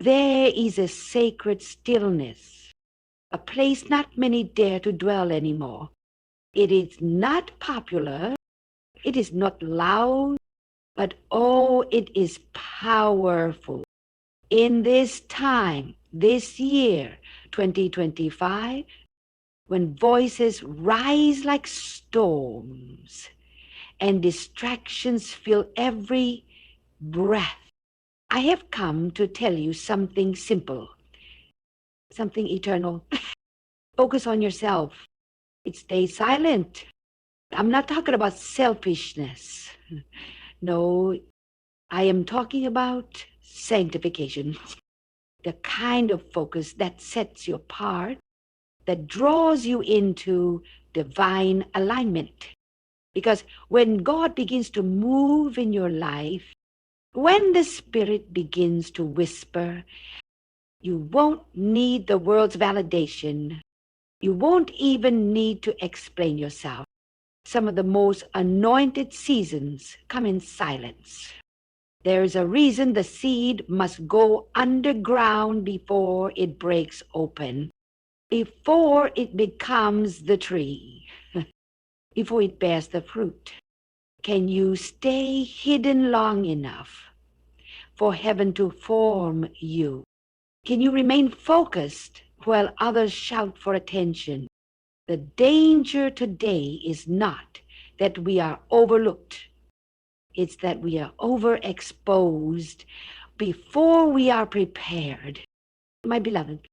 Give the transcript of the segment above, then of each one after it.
There is a sacred stillness, a place not many dare to dwell anymore. It is not popular, it is not loud, but oh, it is powerful. In this time, this year, 2025, when voices rise like storms and distractions fill every breath, I have come to tell you something simple, something eternal. Focus on yourself. Stay silent. I'm not talking about selfishness. No, I am talking about sanctification. The kind of focus that sets you apart, that draws you into divine alignment. Because when God begins to move in your life, when the Spirit begins to whisper, you won't need the world's validation. You won't even need to explain yourself. Some of the most anointed seasons come in silence. There is a reason the seed must go underground before it breaks open, before it becomes the tree, before it bears the fruit. Can you stay hidden long enough for heaven to form you? Can you remain focused while others shout for attention? The danger today is not that we are overlooked. It's that we are overexposed before we are prepared. My beloved,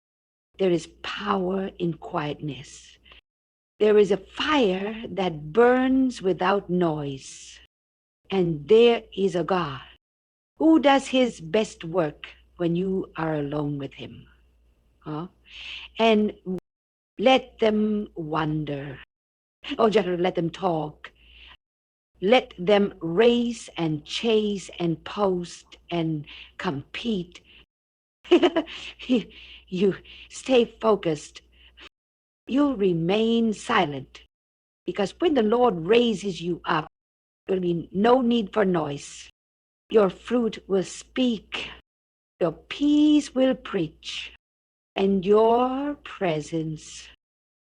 there is power in quietness. There is a fire that burns without noise. And there is a God who does his best work when you are alone with him. Huh? And let them wonder. Oh, just let them talk. Let them race and chase and post and compete. You stay focused. You'll remain silent, because when the Lord raises you up, there will be no need for noise. Your fruit will speak. Your peace will preach. And your presence,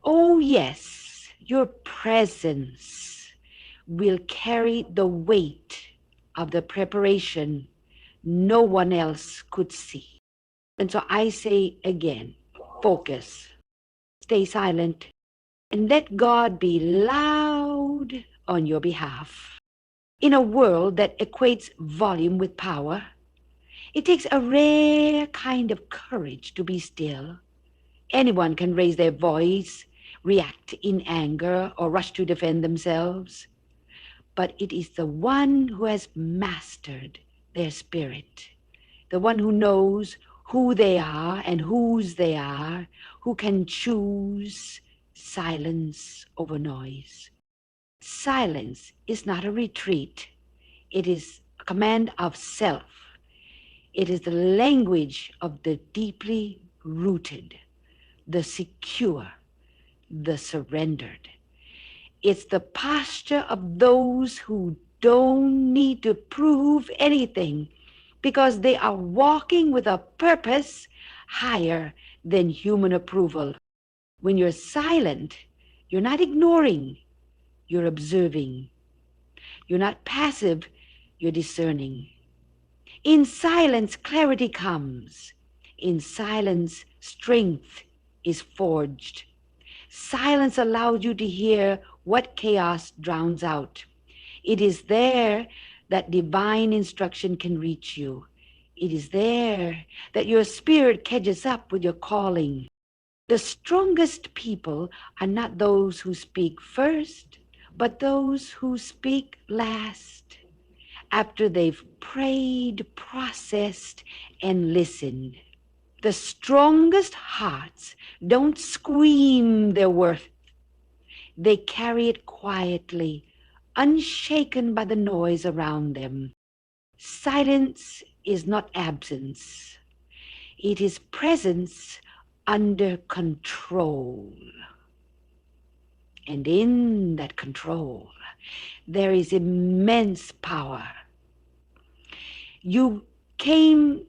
oh yes, your presence will carry the weight of the preparation no one else could see. And so I say again, focus, stay silent, and let God be loud on your behalf. In a world that equates volume with power, it takes a rare kind of courage to be still. Anyone can raise their voice, react in anger, or rush to defend themselves. But it is the one who has mastered their spirit, the one who knows who they are and whose they are, who can choose silence over noise. Silence is not a retreat. It is a command of self. It is the language of the deeply rooted, the secure, the surrendered. It's the posture of those who don't need to prove anything, because they are walking with a purpose higher than human approval. When you're silent, you're not ignoring, you're observing. You're not passive, you're discerning. In silence, clarity comes. In silence, strength is forged. Silence allows you to hear what chaos drowns out. It is there that divine instruction can reach you. It is there that your spirit catches up with your calling. The strongest people are not those who speak first, but those who speak last, after they've prayed, processed, and listened. The strongest hearts don't scream their worth. They carry it quietly, unshaken by the noise around them. Silence is not absence. It is presence under control. And in that control, there is immense power. You came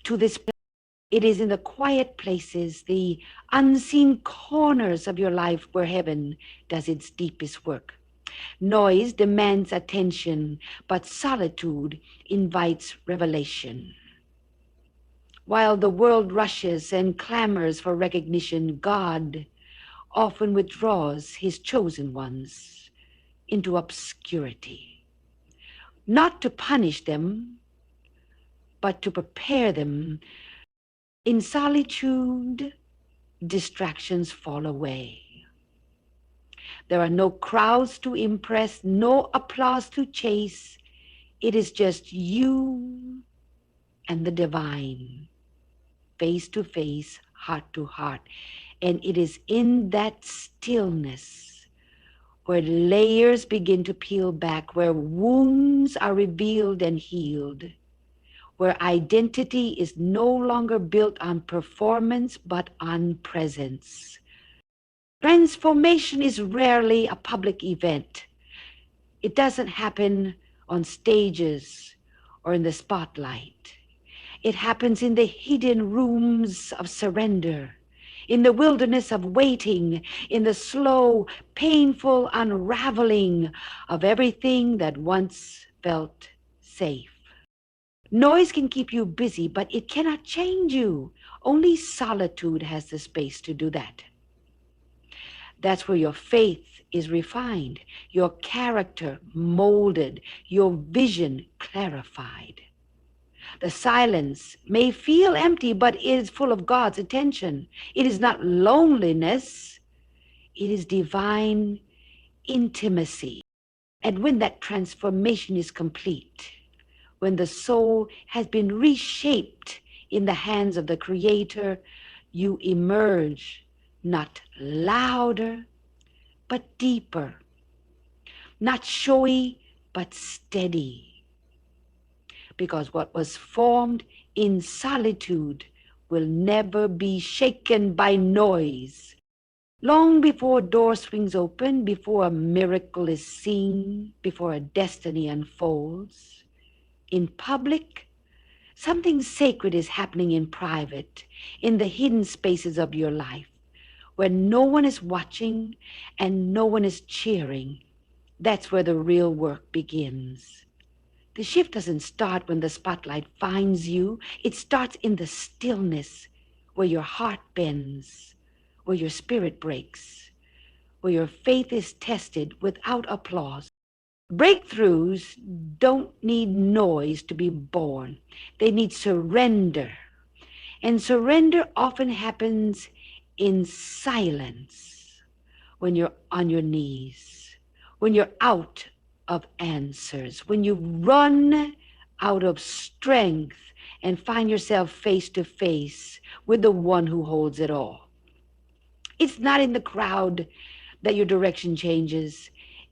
to this place It is in the quiet places, the unseen corners of your life where heaven does its deepest work. Noise demands attention, but solitude invites revelation. While the world rushes and clamors for recognition, God often withdraws his chosen ones into obscurity, not to punish them, but to prepare them. In solitude, distractions fall away. There are no crowds to impress, no applause to chase. It is just you and the divine, face to face, heart to heart. And it is in that stillness where layers begin to peel back, where wounds are revealed and healed, where identity is no longer built on performance but on presence. Transformation is rarely a public event. It doesn't happen on stages or in the spotlight. It happens in the hidden rooms of surrender, in the wilderness of waiting, in the slow, painful unraveling of everything that once felt safe. Noise can keep you busy, but it cannot change you. Only solitude has the space to do that. That's where your faith is refined, your character molded, your vision clarified. The silence may feel empty, but it is full of God's attention. It is not loneliness, it is divine intimacy. And when that transformation is complete, when the soul has been reshaped in the hands of the Creator, you emerge not louder, but deeper, not showy, but steady. Because what was formed in solitude will never be shaken by noise. Long before a door swings open, before a miracle is seen, before a destiny unfolds, in public, something sacred is happening in private, in the hidden spaces of your life, where no one is watching and no one is cheering. That's where the real work begins. The shift doesn't start when the spotlight finds you. It starts in the stillness, where your heart bends, where your spirit breaks, where your faith is tested without applause. Breakthroughs don't need noise to be born. They need surrender. And surrender often happens in silence, when you're on your knees, when you're out of answers, when you run out of strength and find yourself face to face with the one who holds it all. It's not in the crowd that your direction changes.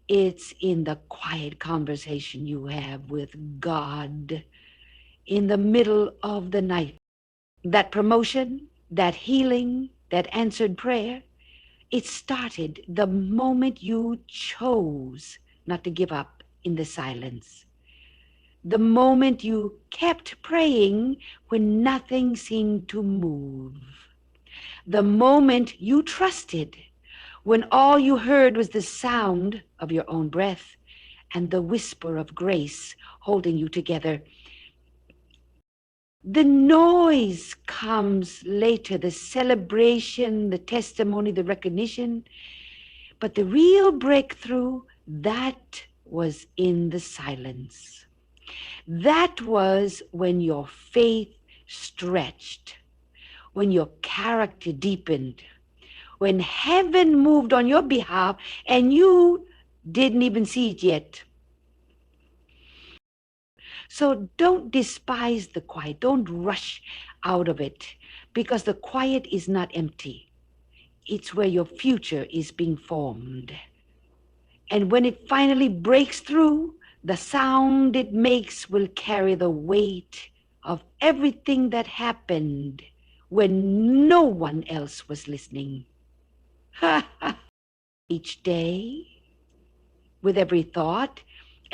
It's in the quiet conversation you have with God in the middle of the night. That promotion, that healing, that answered prayer, it started the moment you chose not to give up in the silence. The moment you kept praying when nothing seemed to move. The moment you trusted when all you heard was the sound of your own breath and the whisper of grace holding you together. The noise comes later, the celebration, the testimony, the recognition. But the real breakthrough, that was in the silence. That was when your faith stretched, when your character deepened, when heaven moved on your behalf and you didn't even see it yet. So don't despise the quiet. Don't rush out of it, because the quiet is not empty. It's where your future is being formed. And when it finally breaks through, the sound it makes will carry the weight of everything that happened when no one else was listening. Each day, with every thought,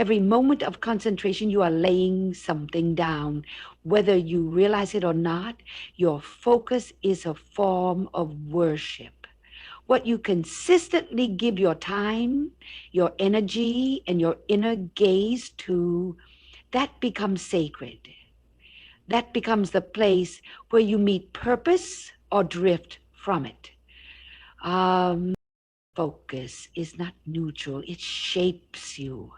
Every moment of concentration, you are laying something down. Whether you realize it or not, your focus is a form of worship. What you consistently give your time, your energy, and your inner gaze to, that becomes sacred. That becomes the place where you meet purpose or drift from it. Focus is not neutral. It shapes you.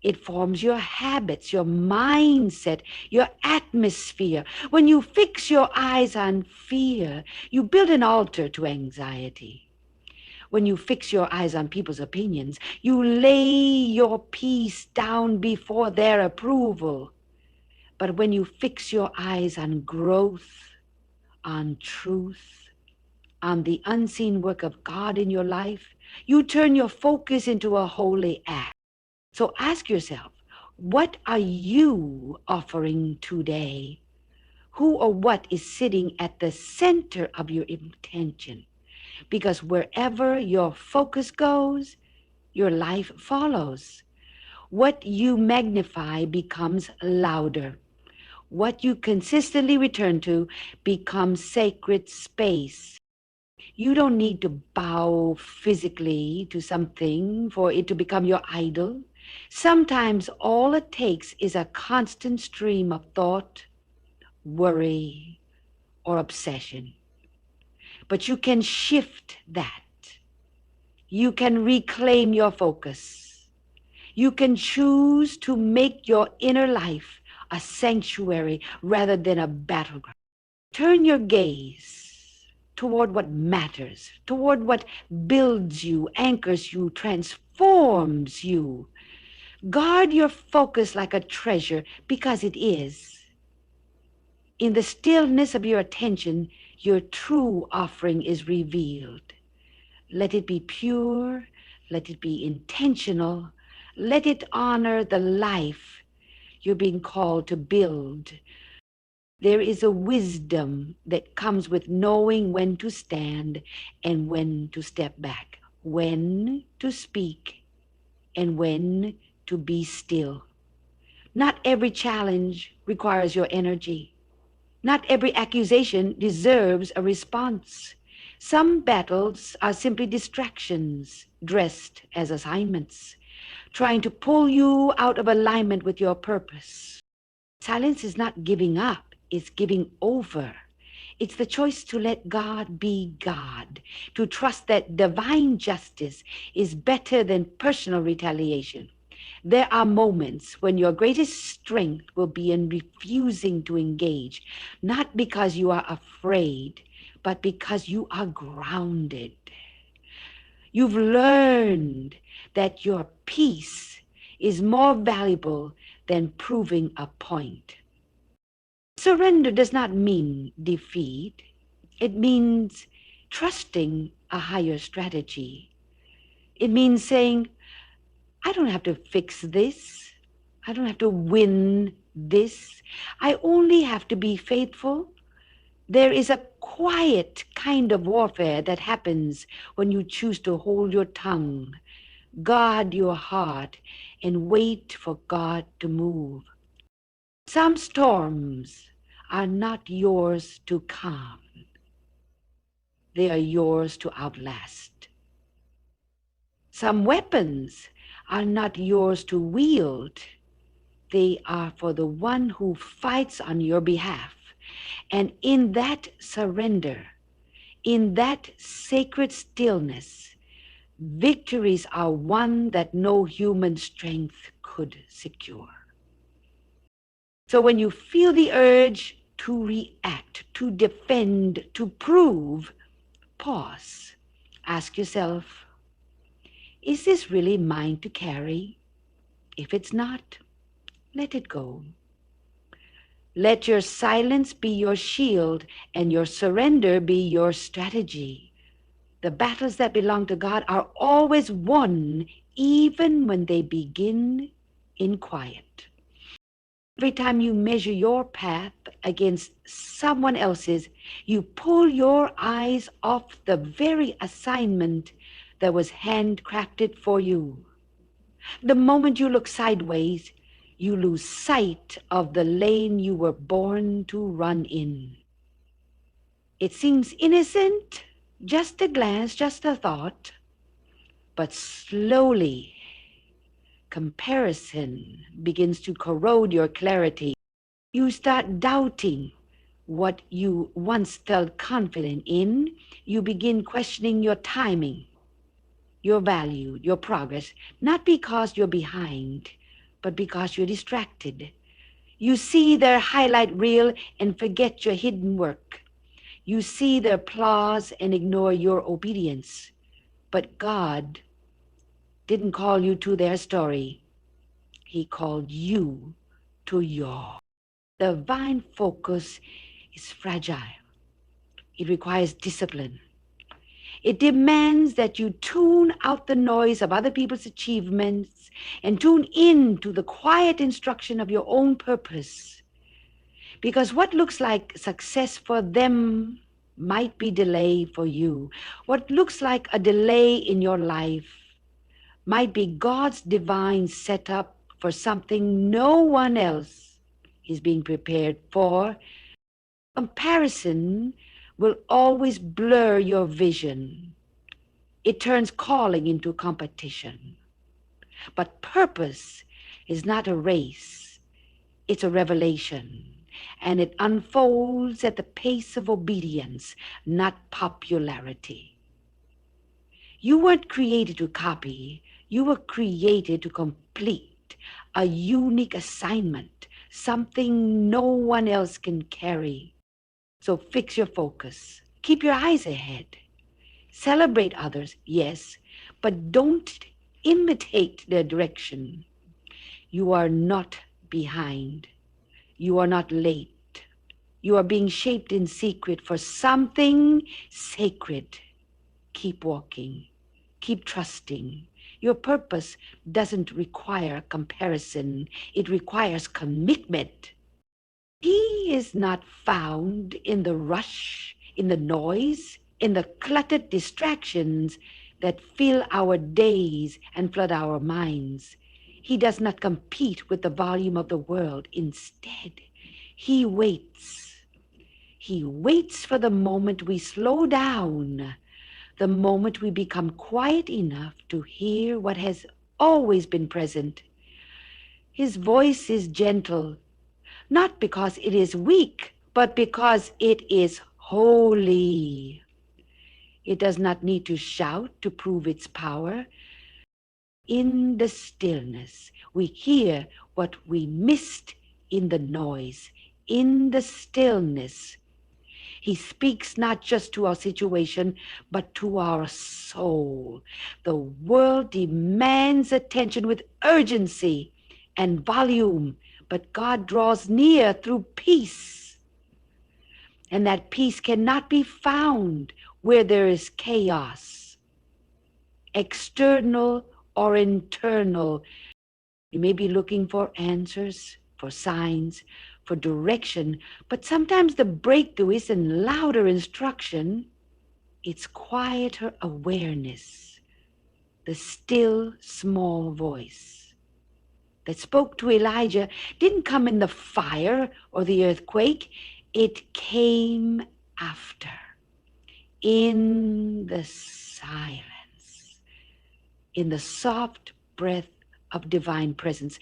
It forms your habits, your mindset, your atmosphere. When you fix your eyes on fear, you build an altar to anxiety. When you fix your eyes on people's opinions, you lay your peace down before their approval. But when you fix your eyes on growth, on truth, on the unseen work of God in your life, you turn your focus into a holy act. So ask yourself, what are you offering today? Who or what is sitting at the center of your intention? Because wherever your focus goes, your life follows. What you magnify becomes louder. What you consistently return to becomes sacred space. You don't need to bow physically to something for it to become your idol. Sometimes all it takes is a constant stream of thought, worry, or obsession. But you can shift that. You can reclaim your focus. You can choose to make your inner life a sanctuary rather than a battleground. Turn your gaze toward what matters, toward what builds you, anchors you, transforms you. Guard your focus like a treasure, because it is. In the stillness of your attention, your true offering is revealed. Let it be pure, let it be intentional, let it honor the life you're being called to build. There is a wisdom that comes with knowing when to stand and when to step back, when to speak and when to be still. Not every challenge requires your energy. Not every accusation deserves a response. Some battles are simply distractions dressed as assignments, trying to pull you out of alignment with your purpose. Silence is not giving up, it's giving over. It's the choice to let God be God, to trust that divine justice is better than personal retaliation. There are moments when your greatest strength will be in refusing to engage, not because you are afraid, but because you are grounded. You've learned that your peace is more valuable than proving a point. Surrender does not mean defeat. It means trusting a higher strategy. It means saying, I don't have to fix this. I don't have to win this. I only have to be faithful. There is a quiet kind of warfare that happens when you choose to hold your tongue, guard your heart, and wait for God to move. Some storms are not yours to calm. They are yours to outlast. Some weapons are not yours to wield. They are for the one who fights on your behalf. And in that surrender, in that sacred stillness, victories are won that no human strength could secure. So when you feel the urge to react, to defend, to prove, pause. Ask yourself, is this really mine to carry? If it's not, let it go. Let your silence be your shield and your surrender be your strategy. The battles that belong to God are always won, even when they begin in quiet. Every time you measure your path against someone else's, you pull your eyes off the very assignment that was handcrafted for you. The moment you look sideways, you lose sight of the lane you were born to run in. It seems innocent, just a glance, just a thought, but slowly comparison begins to corrode your clarity. You start doubting what you once felt confident in. You begin questioning your timing, your value, your progress, not because you're behind, but because you're distracted. You see their highlight reel and forget your hidden work. You see their applause and ignore your obedience. But God didn't call you to their story. He called you to yours. The divine focus is fragile. It requires discipline. It demands that you tune out the noise of other people's achievements and tune in to the quiet instruction of your own purpose. Because what looks like success for them might be delay for you. What looks like a delay in your life might be God's divine setup for something no one else is being prepared for. Comparison will always blur your vision. It turns calling into competition. But purpose is not a race. It's a revelation. And it unfolds at the pace of obedience, not popularity. You weren't created to copy. You were created to complete a unique assignment, something no one else can carry. So fix your focus. Keep your eyes ahead. Celebrate others, yes, but don't imitate their direction. You are not behind. You are not late. You are being shaped in secret for something sacred. Keep walking. Keep trusting. Your purpose doesn't require comparison. It requires commitment. He is not found in the rush, in the noise, in the cluttered distractions that fill our days and flood our minds. He does not compete with the volume of the world. Instead, he waits. He waits for the moment we slow down, the moment we become quiet enough to hear what has always been present. His voice is gentle, not because it is weak, but because it is holy. It does not need to shout to prove its power. In the stillness, we hear what we missed in the noise. In the stillness, he speaks not just to our situation, but to our soul. The world demands attention with urgency and volume, but God draws near through peace. And that peace cannot be found where there is chaos, external or internal. You may be looking for answers, for signs, for direction, but sometimes the breakthrough isn't louder instruction, it's quieter awareness, the still small voice that spoke to Elijah didn't come in the fire or the earthquake. It came after, in the silence, in the soft breath of divine presence.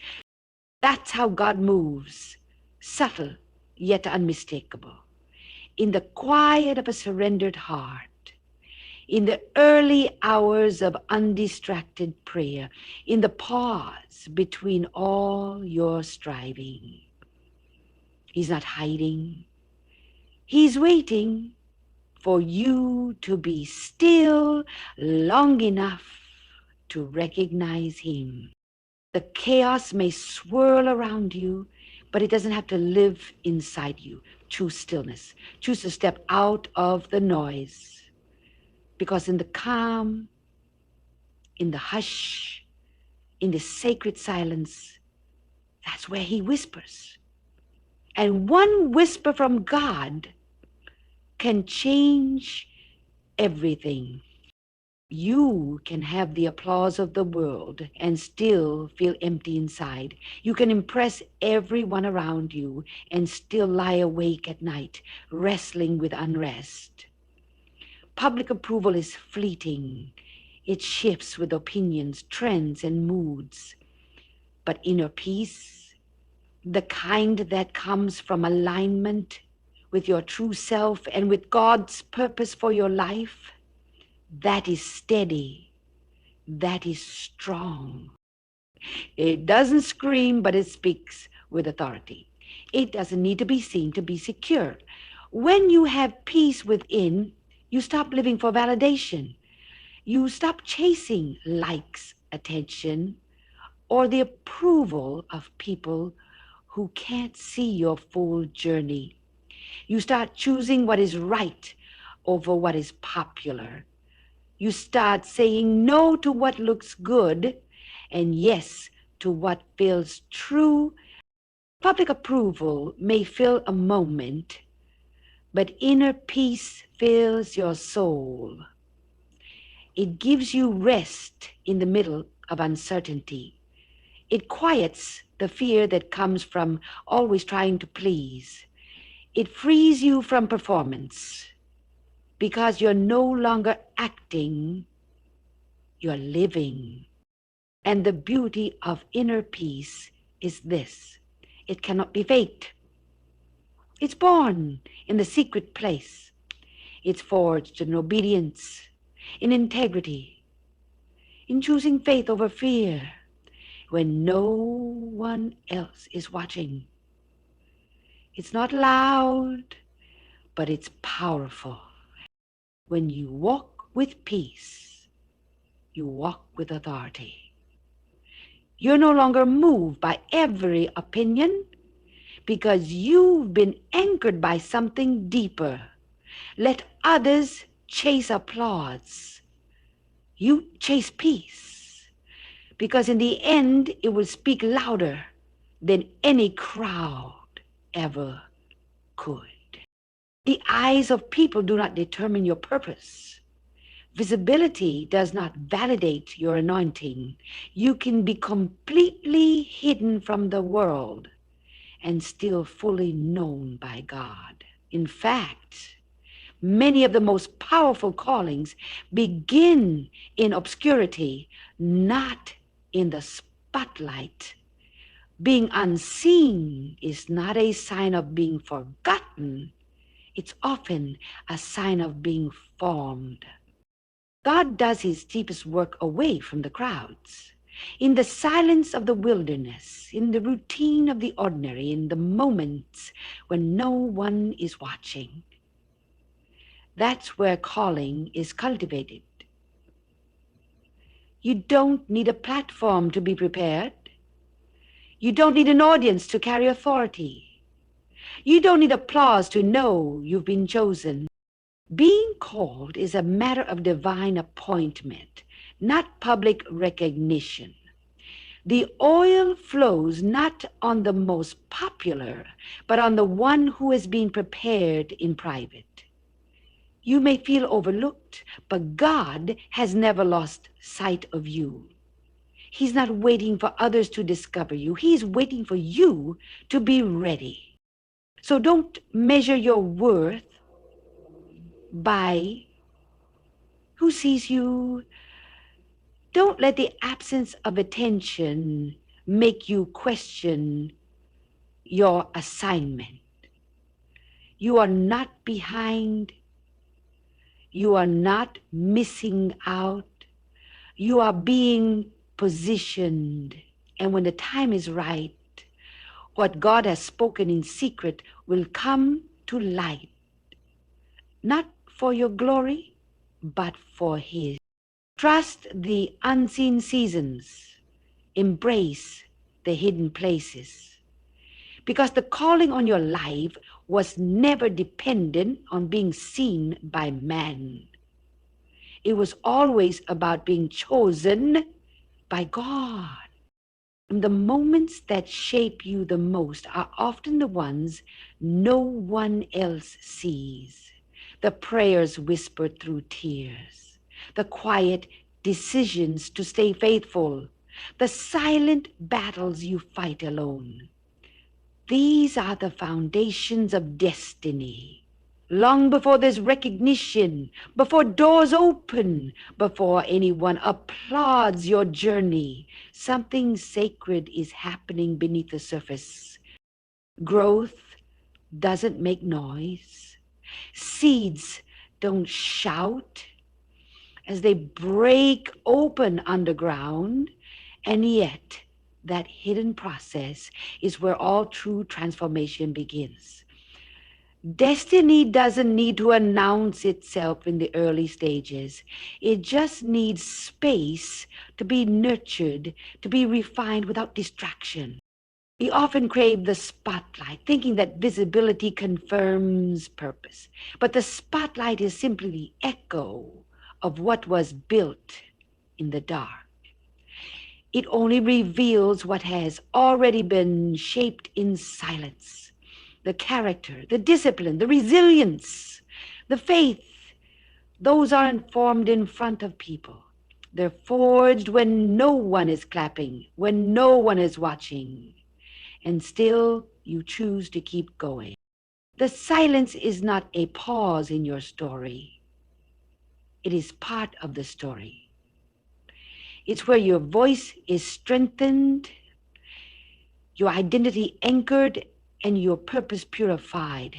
That's how God moves, subtle yet unmistakable, in the quiet of a surrendered heart, in the early hours of undistracted prayer, in the pause between all your striving. He's not hiding. He's waiting for you to be still long enough to recognize him. The chaos may swirl around you, but it doesn't have to live inside you. Choose stillness. Choose to step out of the noise. Because in the calm, in the hush, in the sacred silence, that's where he whispers. And one whisper from God can change everything. You can have the applause of the world and still feel empty inside. You can impress everyone around you and still lie awake at night, wrestling with unrest. Public approval is fleeting. It shifts with opinions, trends, and moods. But inner peace, the kind that comes from alignment with your true self and with God's purpose for your life, that is steady, that is strong. It doesn't scream, but it speaks with authority. It doesn't need to be seen to be secure. When you have peace within, you stop living for validation. You stop chasing likes, attention, or the approval of people who can't see your full journey. You start choosing what is right over what is popular. You start saying no to what looks good and yes to what feels true. Public approval may fill a moment, but inner peace fills your soul. It gives you rest in the middle of uncertainty. It quiets the fear that comes from always trying to please. It frees you from performance because you're no longer acting, you're living. And the beauty of inner peace is this: it cannot be faked. It's born in the secret place. It's forged in obedience, in integrity, in choosing faith over fear when no one else is watching. It's not loud, but it's powerful. When you walk with peace, you walk with authority. You're no longer moved by every opinion because you've been anchored by something deeper. Let others chase applause. You chase peace because in the end it will speak louder than any crowd ever could. The eyes of people do not determine your purpose. Visibility does not validate your anointing. You can be completely hidden from the world and still fully known by God. In fact, many of the most powerful callings begin in obscurity, not in the spotlight. Being unseen is not a sign of being forgotten. It's often a sign of being formed. God does his deepest work away from the crowds. In the silence of the wilderness, in the routine of the ordinary, in the moments when no one is watching. That's where calling is cultivated. You don't need a platform to be prepared. You don't need an audience to carry authority. You don't need applause to know you've been chosen. Being called is a matter of divine appointment, not public recognition. The oil flows not on the most popular, but on the one who has been prepared in private. You may feel overlooked, but God has never lost sight of you. He's not waiting for others to discover you. He's waiting for you to be ready. So don't measure your worth by who sees you. Don't let the absence of attention make you question your assignment. You are not behind. You are not missing out. You are being positioned. And when the time is right, what God has spoken in secret will come to light, not for your glory, but for his. Trust the unseen seasons. Embrace the hidden places. Because the calling on your life was never dependent on being seen by man. It was always about being chosen by God. And the moments that shape you the most are often the ones no one else sees. The prayers whispered through tears. the quiet decisions to stay faithful, the silent battles you fight alone. These are the foundations of destiny. Long before there's recognition, before doors open, before anyone applauds your journey, something sacred is happening beneath the surface. Growth doesn't make noise. Seeds don't shout as they break open underground, and yet that hidden process is where all true transformation begins. Destiny doesn't need to announce itself in the early stages. It just needs space to be nurtured, to be refined without distraction. We often crave the spotlight, thinking that visibility confirms purpose. But the spotlight is simply the echo of what was built in the dark. It only reveals what has already been shaped in silence. The character, the discipline, the resilience, the faith, those aren't formed in front of people. They're forged when no one is clapping, when no one is watching, and still you choose to keep going. The silence is not a pause in your story. It is part of the story. It's where your voice is strengthened, your identity anchored, and your purpose purified.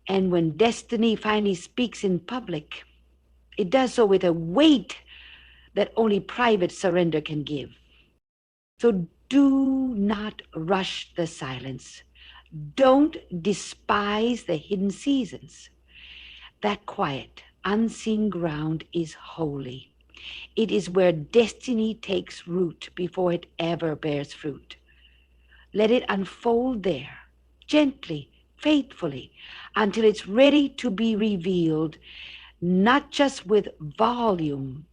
And when destiny finally speaks in public, it does so with a weight that only private surrender can give. So do not rush the silence. Don't despise the hidden seasons. That quiet, unseen ground is holy. It is where destiny takes root before it ever bears fruit. Let it unfold there, gently, faithfully, until it's ready to be revealed, not just with volume,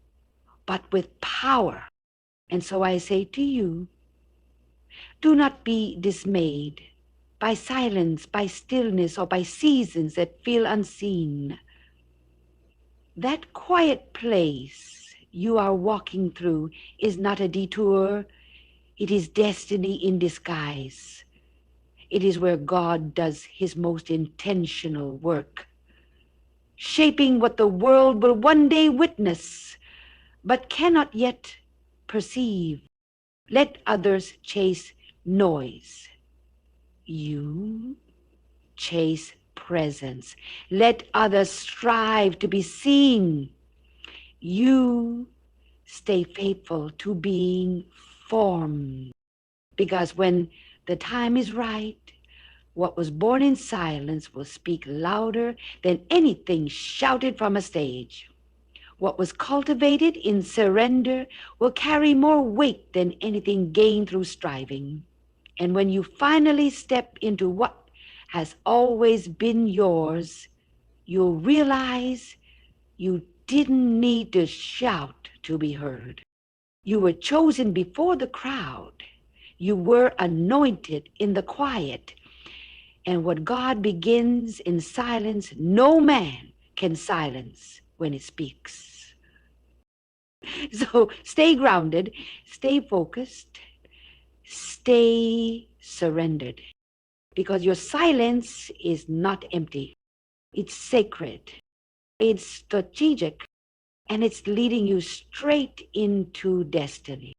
but with power. And so I say to you, do not be dismayed by silence, by stillness, or by seasons that feel unseen. That quiet place you are walking through is not a detour. It is destiny in disguise. It is where God does his most intentional work, shaping what the world will one day witness, but cannot yet perceive. Let others chase noise. You chase presence. Let others strive to be seen. You stay faithful to being formed. Because when the time is right, what was born in silence will speak louder than anything shouted from a stage. What was cultivated in surrender will carry more weight than anything gained through striving. And when you finally step into what has always been yours, you'll realize you didn't need to shout to be heard. You were chosen before the crowd. You were anointed in the quiet. And what God begins in silence, no man can silence when it speaks. So stay grounded, stay focused, stay surrendered. Because your silence is not empty. It's sacred. It's strategic. And it's leading you straight into destiny.